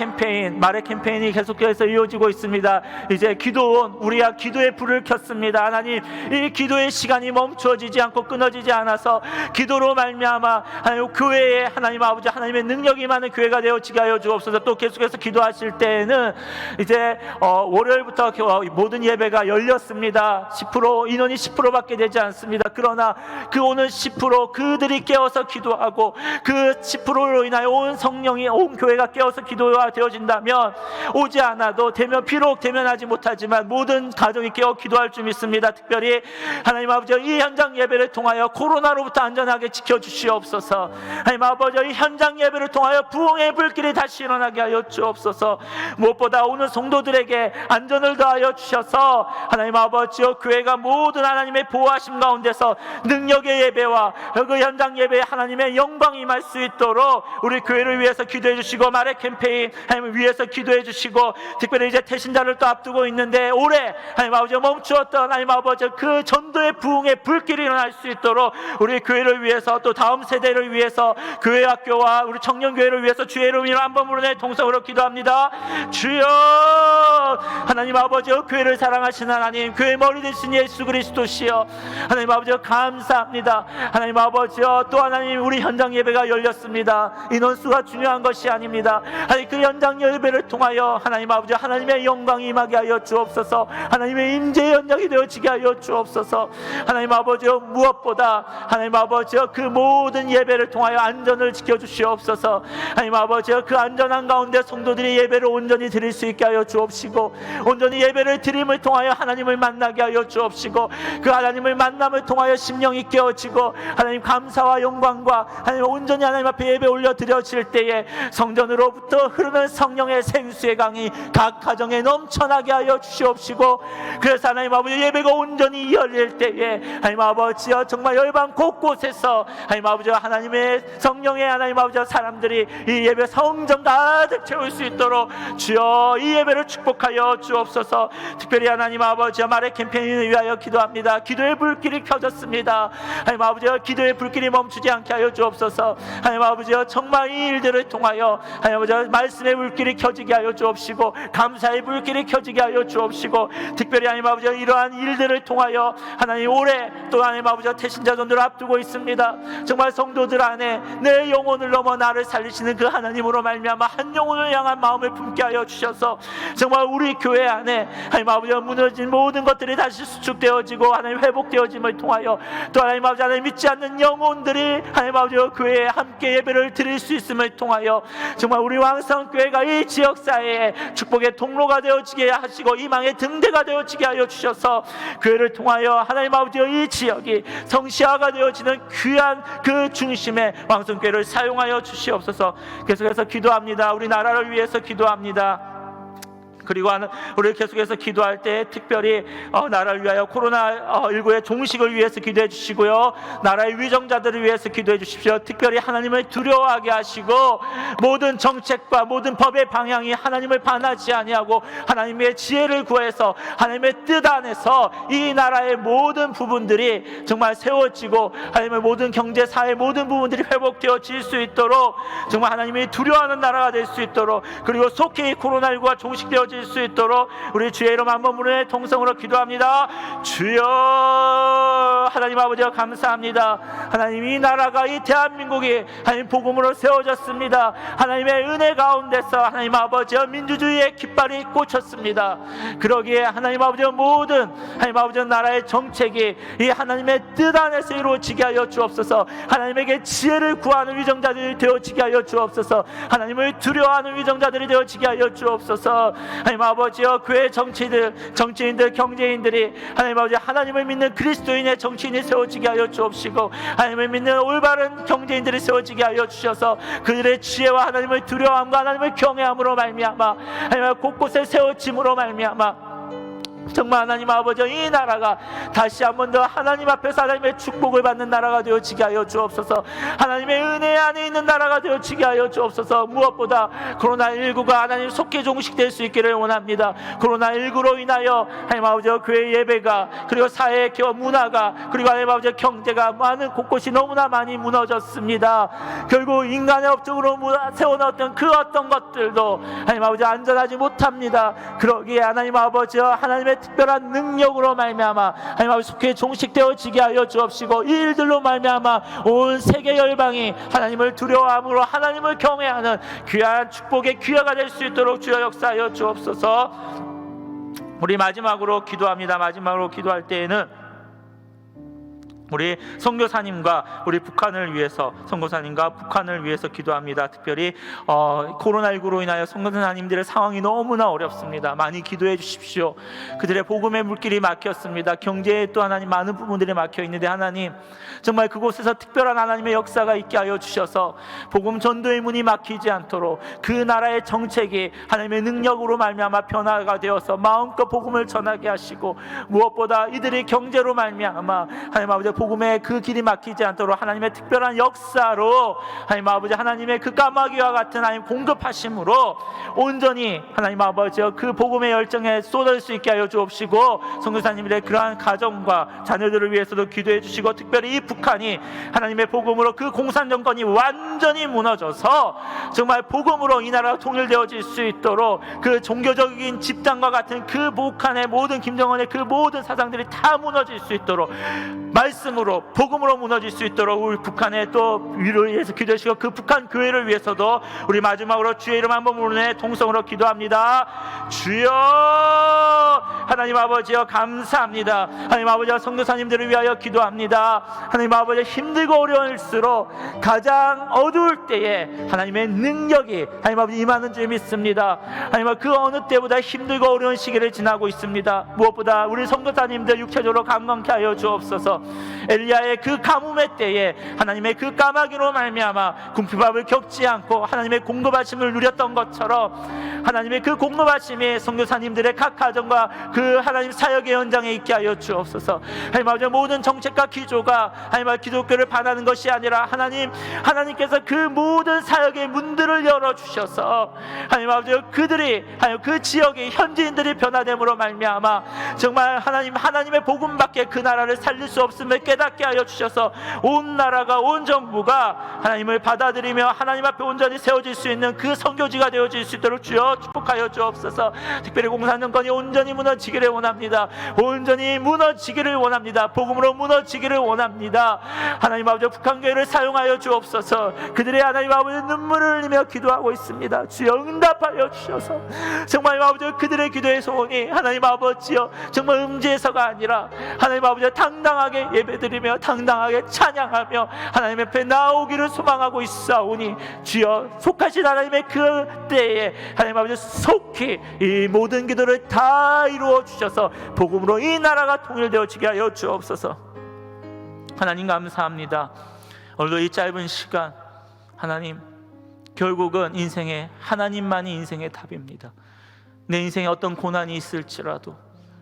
캠페인이 계속해서 이어지고 있습니다. 이제 기도원 우리가 기도의 불을 켰습니다. 하나님, 이 기도의 시간이 멈추어지지 않고 끊어지지 않아서 기도로 말미암아 하나님 교회에 하나님 아버지 하나님의 능력이 많은 교회가 되어지게 하여 주옵소서. 또 계속해서 기도하실 때에는 이제 월요일부터 모든 예배가 열렸습니다. 10% 인원이 10%밖에 되지 않습니다. 그러나 그 오는 10% 그들이 깨어서 기도하고 그 10%로 인하여 온 성령이 온 교회가 깨어서 기도가 되어진다면 오지 않아도 되면 비록 대면하지 못하지만 모든 가정이 깨어 기도할 줄 믿습니다. 특별히 하나님 아버지 이 현장 예배를 통하여 코로나로부터 안전하게 지켜주시옵소서. 하나님 아버지 이 현장 예배를 통하여 부흥의 불길이 다시 일어나게 하여 주옵소서. 무엇보다 오늘 성도들에게 안전을 더하여 주셔서 하나님 아버지여 교회가 모든 하나님의 보호하심 가운데서 능력의 예배와 그 현장 예배에 하나님의 영광이 임할 수 있도록 우리 교회를 위해서 기도해 주시고, 말의 캠페인 하나님 위해서 기도해 주시고, 특별히 이제 태신자를 또 앞두고 있는데 올해 하나님 아버지 멈추었던 하나님 아버지 그 전도의 부흥의 불길이 일어날 수 있도록 우리 교회를 위해서 또 다음 세대를 위해서 교회 학교와 우리 청년교회를 위해서 주의 이름으로 한 번으로 내 동성으로 기도합니다. 주여, 하나님 아버지 교회를 사랑하시는 하나님, 교회 머리 되신 예수 그리스도시여, 하나님 아버지 감사합니다. 하나님 아버지 또 하나님 우리 현장 예배가 열렸습니다. 인원수가 중요한 것이 아닙니다. 하나님 그 현장 예배를 통하여 하나님 아버지 하나님의 영광이 임하게 하여 주옵소서. 하나님의 임재의 현장이 되어지게 하여 주옵소서. 하나님 아버지 무엇보다 하나님 아버지 그 모든 예배를 통하여 안전을 지켜주시옵소서. 하나님 아버지 그 안전한 가운데 성도들이 예배를 온전히 드릴 수 있게 하여 주옵시고, 온전히 예배를 드림을 통하여 하나님을 만나게 하여 주옵시고, 그 하나님을 만남을 통하여 심령이 깨어지고 하나님 감사와 영광과 하나님 온전히 하나님 앞에 예배 올려 드려질 때에 성전으로부터 흐르는 성령의 생수의 강이 각 가정에 넘쳐나게 하여 주시옵시고, 그래서 하나님 아버지 예배가 온전히 열릴 때에 하나님 아버지여 정말 열방 곳곳에서 하나님 아버지 하나님의 성령의 하나님 아버지 사람들이 이 예배 성전 가득 채울 수 있도록 주여 이 예배를 축복하여 주옵소서. 특별히 하나님 아버지 말의 캠페인을 위하여 기도합니다. 기도의 불길이 켜졌습니다. 하나님 아버지여 기도의 불길이 멈추지 않게 하여 주옵소서. 하나님 아버지여 정말 이 일들을 통하여 하나님 아버지여 말씀의 불길이 켜지게 하여 주옵시고, 감사의 불길이 켜지게 하여 주옵시고, 특별히 하나님 아버지여 이러한 일들을 통하여 하나님 올해 또 하나님 아버지여 태신자전도를 앞두고 있습니다. 정말 성도들 안에 내 영혼을 넘어 나를 살리시는 그 하나님으로 말미암아 한 영혼을 향한 마음을 품게 하여 주셔서 정말 우리 교회 안에 하나님 아버지여 무너진 모든 것들이 다시 수축되어지고 하나님 회복되어짐을 통하여 또 하나님 아버지 하나님 믿지 않는 영혼들이 하나님 아버지여 교회에 함께 예배를 드릴 수 있음을 통하여 정말 우리 왕성교회가 이 지역사회에 축복의 통로가 되어지게 하시고 희망의 등대가 되어지게 하여 주셔서 교회를 통하여 하나님 아버지여 이 지역이 성시화가 되어지는 귀한 그 중심의 왕성교회를 사용하여 주시옵소서. 계속해서 기도합니다. 우리 나라를 위해서 기도합니다. 그리고 우리 계속해서 기도할 때 특별히 나라를 위하여 코로나19의 종식을 위해서 기도해 주시고요, 나라의 위정자들을 위해서 기도해 주십시오. 특별히 하나님을 두려워하게 하시고 모든 정책과 모든 법의 방향이 하나님을 반하지 아니하고 하나님의 지혜를 구해서 하나님의 뜻 안에서 이 나라의 모든 부분들이 정말 세워지고 하나님의 모든 경제 사회 모든 부분들이 회복되어질 수 있도록 정말 하나님이 두려워하는 나라가 될 수 있도록, 그리고 속히 코로나19가 종식되어질 수 있도록 우리 주의 이름 한번 부르는 통성으로 기도합니다. 주여 하나님 아버지여 감사합니다. 하나님 이 나라가 이 대한민국이 하나님 복음으로 세워졌습니다. 하나님의 은혜 가운데서 하나님 아버지여 민주주의의 깃발이 꽂혔습니다. 그러기에 하나님 아버지여 모든 하나님 아버지여 나라의 정책이 이 하나님의 뜻 안에서 이루어지게 하여 주옵소서. 하나님에게 지혜를 구하는 위정자들이 되어지게 하여 주옵소서. 하나님을 두려워하는 위정자들이 되어지게 하여 주옵소서. 하나님 아버지여 교회 정치인들 경제인들이 하나님 아버지 하나님을 믿는 그리스도인의 정치인이 세워지게 하여 주옵시고, 하나님을 믿는 올바른 경제인들이 세워지게 하여 주셔서 그들의 지혜와 하나님을 두려워함과 하나님을 경외함으로 말미암아 하나님 곳곳에 세워짐으로 말미암아 정말 하나님 아버지 이 나라가 다시 한 번 더 하나님 앞에서 하나님의 축복을 받는 나라가 되어지게 하여 주옵소서. 하나님의 은혜 안에 있는 나라가 되어지게 하여 주옵소서. 무엇보다 코로나19가 하나님 속히 종식될 수 있기를 원합니다. 코로나19로 인하여 하나님 아버지 교회 예배가 그리고 사회 문화가 그리고 하나님 아버지 경제가 많은 곳곳이 너무나 많이 무너졌습니다. 결국 인간의 업적으로 세워놓았던 그 어떤 것들도 하나님 아버지 안전하지 못합니다. 그러기에 하나님 아버지 하나님의 특별한 능력으로 말미암아 하나님 아버지 속히 종식되어지게 하여 주옵시고, 이 일들로 말미암아 온 세계 열방이 하나님을 두려워함으로 하나님을 경외하는 귀한 축복의 귀화가 될 수 있도록 주여 역사하여 주옵소서. 우리 마지막으로 기도합니다. 마지막으로 기도할 때에는 우리 선교사님과 우리 북한을 위해서 선교사님과 북한을 위해서 기도합니다. 특별히 코로나19로 인하여 선교사님들의 상황이 너무나 어렵습니다. 많이 기도해 주십시오. 그들의 복음의 물길이 막혔습니다. 경제에 또 하나님 많은 부분들이 막혀 있는데 하나님 정말 그곳에서 특별한 하나님의 역사가 있게 하여 주셔서 복음 전도의 문이 막히지 않도록 그 나라의 정책이 하나님의 능력으로 말미암아 변화가 되어서 마음껏 복음을 전하게 하시고, 무엇보다 이들이 경제로 말미암아 하나님 아버지 복음의 그 길이 막히지 않도록 하나님의 특별한 역사로 하나님 아버지 하나님의 그 까마귀와 같은 하나님 공급하심으로 온전히 하나님 아버지 그 복음의 열정에 쏟을 수 있게 하여 주옵시고, 선교사님들의 그러한 가정과 자녀들을 위해서도 기도해 주시고, 특별히 이 북한이 하나님의 복음으로 그 공산 정권이 완전히 무너져서 정말 복음으로 이 나라가 통일되어질 수 있도록 그 종교적인 집단과 같은 그 북한의 모든 김정은의 그 모든 사상들이 다 무너질 수 있도록 말씀으로 복음으로 무너질 수 있도록 우리 북한의 또 위를 위해서 기도하시고, 그 북한 교회를 위해서도 우리 마지막으로 주의 이름 한번 부르네 통성으로 기도합니다. 주여 하나님 아버지여 감사합니다. 하나님 아버지와 선교사님들을 위하여 기도합니다. 하나님 아버지 힘들고 어려울수록 가장 어두울 때에 하나님의 능력이 하나님 아버지 임하는 줄 믿습니다. 하나님 아버지 그 어느 때보다 힘들고 어려운 시기를 지나고 있습니다. 무엇보다 우리 선교사님들 육체적으로 강건케 하여 주옵소서. 엘리야의 그 가뭄의 때에 하나님의 그 까마귀로 말미암아 궁핍함을 겪지 않고 하나님의 공급하심을 누렸던 것처럼 하나님의 그 공급하심이 선교사님들의 각 가정과 그 하나님 사역의 현장에 있게 하여 주옵소서. 하나님 아버지 모든 정책과 기조가 하나님 아버지 기독교를 반하는 것이 아니라 하나님께서 그 모든 사역의 문들을 열어주셔서 하나님 아버지 그들이 하나님 그 지역의 현지인들이 변화됨으로 말미암아 정말 하나님의 복음밖에 그 나라를 살릴 수 없음을 깨닫게 하여 주셔서 온 나라가 온 정부가 하나님을 받아들이며 하나님 앞에 온전히 세워질 수 있는 그 선교지가 되어질 수 있도록 주여 축복하여 주옵소서. 특별히 공산정권이 온전히 무너지기를 원합니다. 온전히 무너지기를 원합니다. 복음으로 무너지기를 원합니다. 하나님 아버지 북한교회를 사용하여 주옵소서. 그들의 하나님 아버지 눈물을 흘리며 기도하고 있습니다. 주여 응답하여 주셔서 정말 아버지 그들의 기도의 소원이 하나님 아버지여 정말 음지에서가 아니라 하나님 아버지 당당하게 예배드리며 당당하게 찬양하며 하나님 앞에 나오기를 소망하고 있사오니 주여 속하신 하나님의 그 때에 하나님 아버지 속히 이 모든 기도를 다 이루어 주셔서 복음으로 이 나라가 통일되어지게 하여 주옵소서. 하나님 감사합니다. 오늘도 이 짧은 시간 하나님 결국은 인생의 하나님만이 인생의 답입니다. 내 인생에 어떤 고난이 있을지라도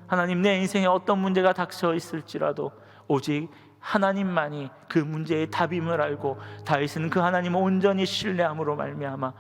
하나님 내 인생에 어떤 문제가 닥쳐 있을지라도 오직 하나님만이 그 문제의 답임을 알고 다윗은 그 하나님을 온전히 신뢰함으로 말미암아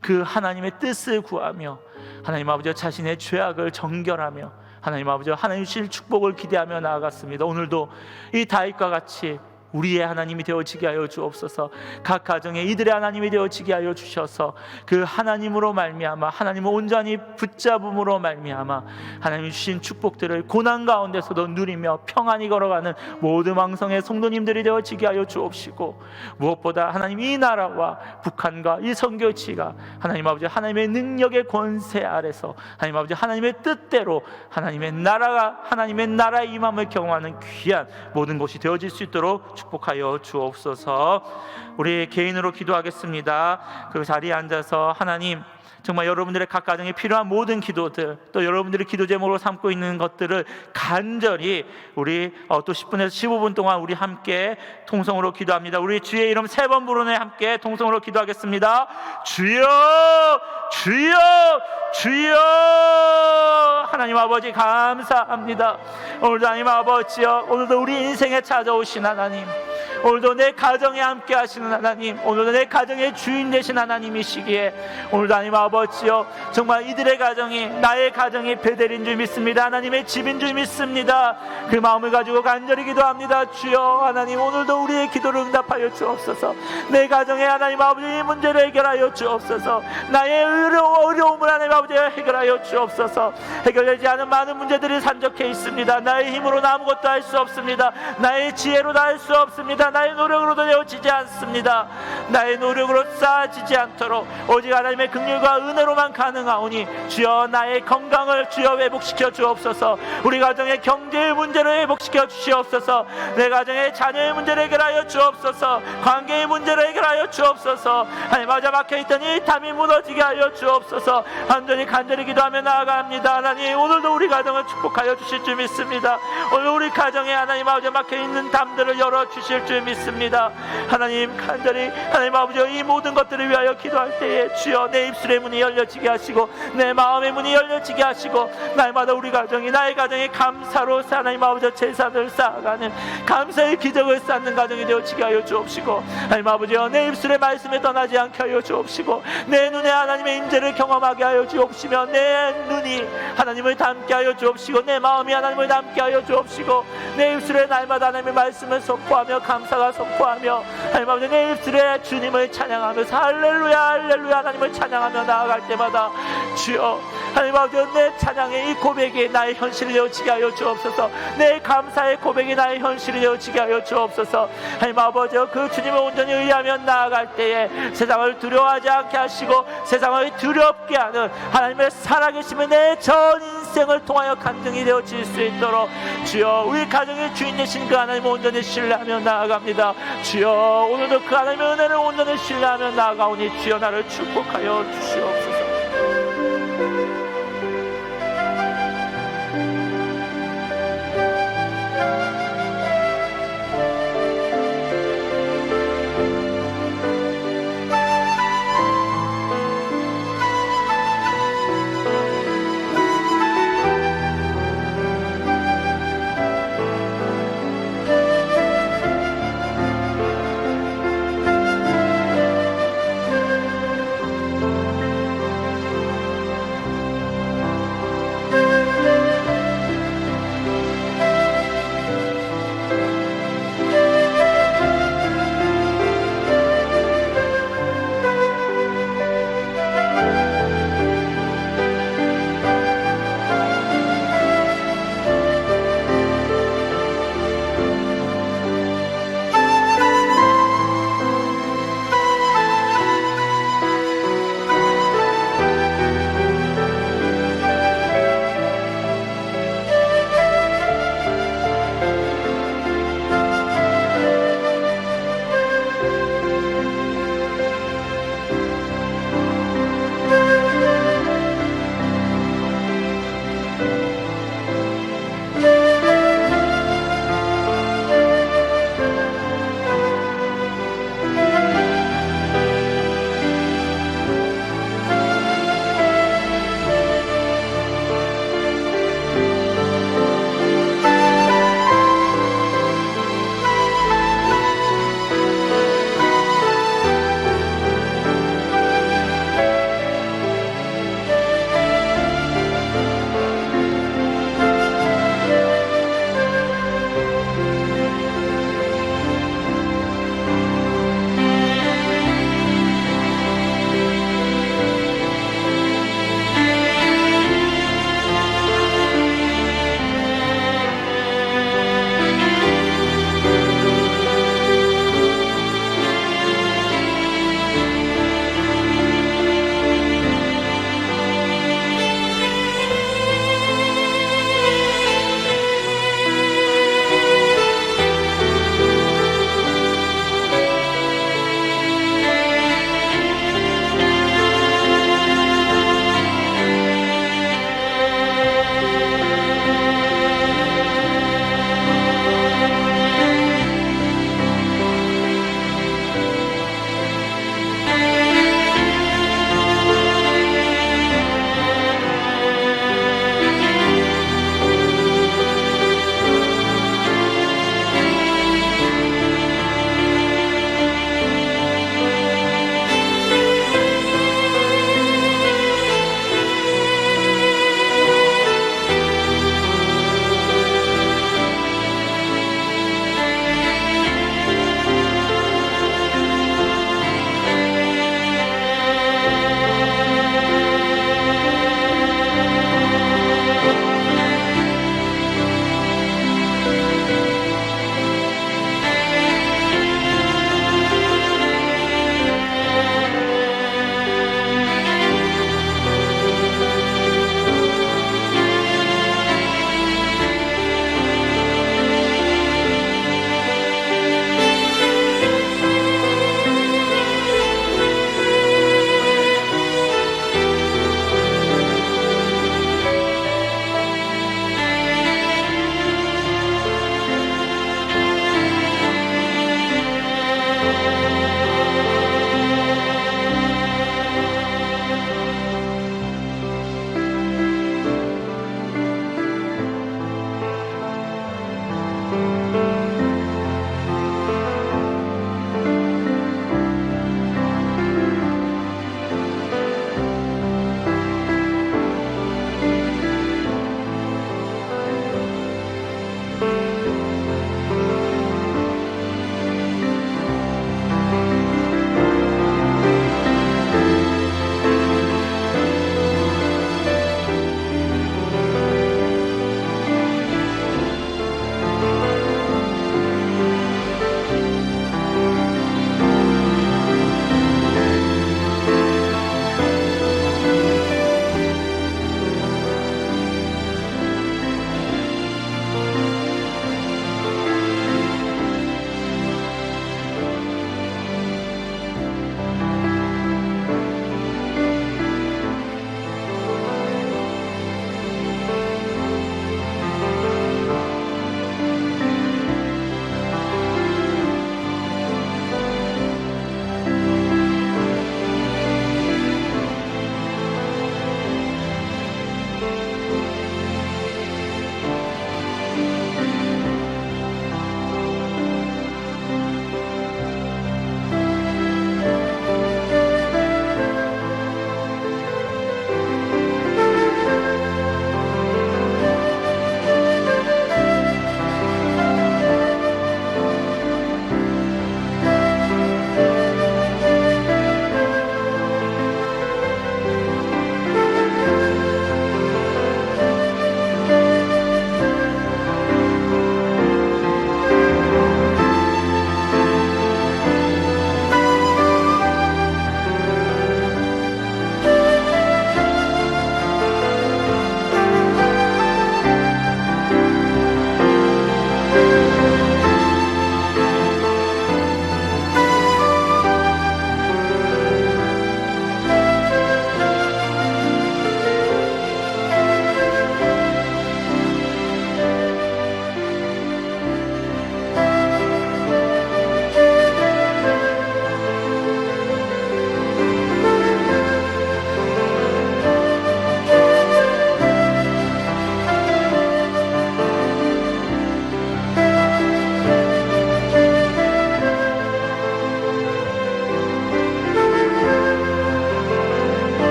그 하나님의 뜻을 구하며 하나님 아버지 자신의 죄악을 정결하며 하나님 아버지 하나님 주실 축복을 기대하며 나아갔습니다. 오늘도 이 다윗과 같이 우리의 하나님이 되어지게 하여 주옵소서. 각 가정에 이들의 하나님이 되어지게 하여 주셔서 그 하나님으로 말미암아 하나님을 온전히 붙잡음으로 말미암아 하나님이 주신 축복들을 고난 가운데서도 누리며 평안히 걸어가는 모든 왕성의 성도님들이 되어지게 하여 주옵시고 무엇보다 하나님 이 나라와 북한과 이 선교지가 하나님 아버지 하나님의 능력의 권세 아래서 하나님 아버지 하나님의 뜻대로 하나님의 나라가 하나님의 나라의 임함을 경험하는 귀한 모든 곳이 되어질 수 있도록 축복하여 주옵소서. 우리 개인으로 기도하겠습니다. 그 자리에 앉아서 하나님 정말 여러분들의 각 가정에 필요한 모든 기도들 또 여러분들이 기도 제목으로 삼고 있는 것들을 간절히 우리 또 10분에서 15분 동안 우리 함께 통성으로 기도합니다. 우리 주의 이름 3번 부르네 함께 통성으로 기도하겠습니다. 주여 주여 주여. 하나님 아버지 감사합니다. 오늘도 하나님 아버지여 오늘도 우리 인생에 찾아오신 하나님 오늘도 내 가정에 함께 하시는 하나님 오늘도 내 가정의 주인 되신 하나님이시기에 오늘도 하나님 아버지여 정말 이들의 가정이 나의 가정이 베델인 줄 믿습니다. 하나님의 집인 줄 믿습니다. 그 마음을 가지고 간절히 기도합니다. 주여 하나님 오늘도 우리의 기도를 응답하여 주옵소서. 내 가정에 하나님 아버지 이 문제를 해결하여 주옵소서. 나의 어려움을 하나님 아버지 해결하여 주옵소서. 해결되지 않은 많은 문제들이 산적해 있습니다. 나의 힘으로는 아무것도 할 수 없습니다. 나의 지혜로도 할 수 없습니다. 나의 노력으로도 되어지지 않습니다. 나의 노력으로 쌓아지지 않도록 오직 하나님의 긍휼과 은혜로만 가능하오니 주여 나의 건강을 주여 회복시켜 주옵소서. 우리 가정의 경제의 문제를 회복시켜 주시옵소서. 내 가정의 자녀의 문제를 해결하여 주옵소서. 관계의 문제를 해결하여 주옵소서. 하나님 맞아 막혀있던 이 담이 무너지게 하여 주옵소서. 간절히 기도하며 나아갑니다. 하나님 오늘도 우리 가정을 축복하여 주실 줄 믿습니다. 오늘 우리 가정에 하나님 아버지 막혀있는 담들을 열어주실 줄 믿습니다. 하나님 간절히 하나님 아버지 이 모든 것들을 위하여 기도할 때에 주여 내 입술의 문이 열려지게 하시고 내 마음의 문이 열려지게 하시고 날마다 우리 가정이 나의 가정에 감사로 하나님 아버지 제사를 쌓아가는 감사의 기적을 쌓는 가정이 되어지게 하여 주옵시고 하나님 아버지여 내 입술의 말씀에 떠나지 않게 하여 주옵시고 내 눈에 하나님의 임재를 경험하게 하여 주옵시며 내 눈이 하나님을 닮게 하여 주옵시고 내 마음이 하나님을 닮게 하여 주옵시고 내 입술에 날마다 하나님의 말씀을 선포하며 감사가 선포하며 하나님 아버지 내 입술에 주님을 찬양하면서 할렐루야 할렐루야 하나님을 찬양하며 나아갈 때마다 주여 하나님 아버지 내 찬양의 이 고백이 나의 현실이 되어지게 하여 주옵소서. 내 감사의 고백이 나의 현실이 되어지게 하여 주옵소서. 하나님 아버지 그 주님을 온전히 의지하며 나아갈 때에 세상을 두려워하지 않게 하시고 세상을 두렵게 하는 하나님의 살아계심을 내 전 인생 일생을 통하여 간증이 되어질 수 있도록 주여 우리 가정의 주인 되신 그 하나님을 온전히 신뢰하며 나아갑니다. 주여 오늘도 그 하나님의 은혜를 온전히 신뢰하며 나아가오니 주여 나를 축복하여 주시옵소서.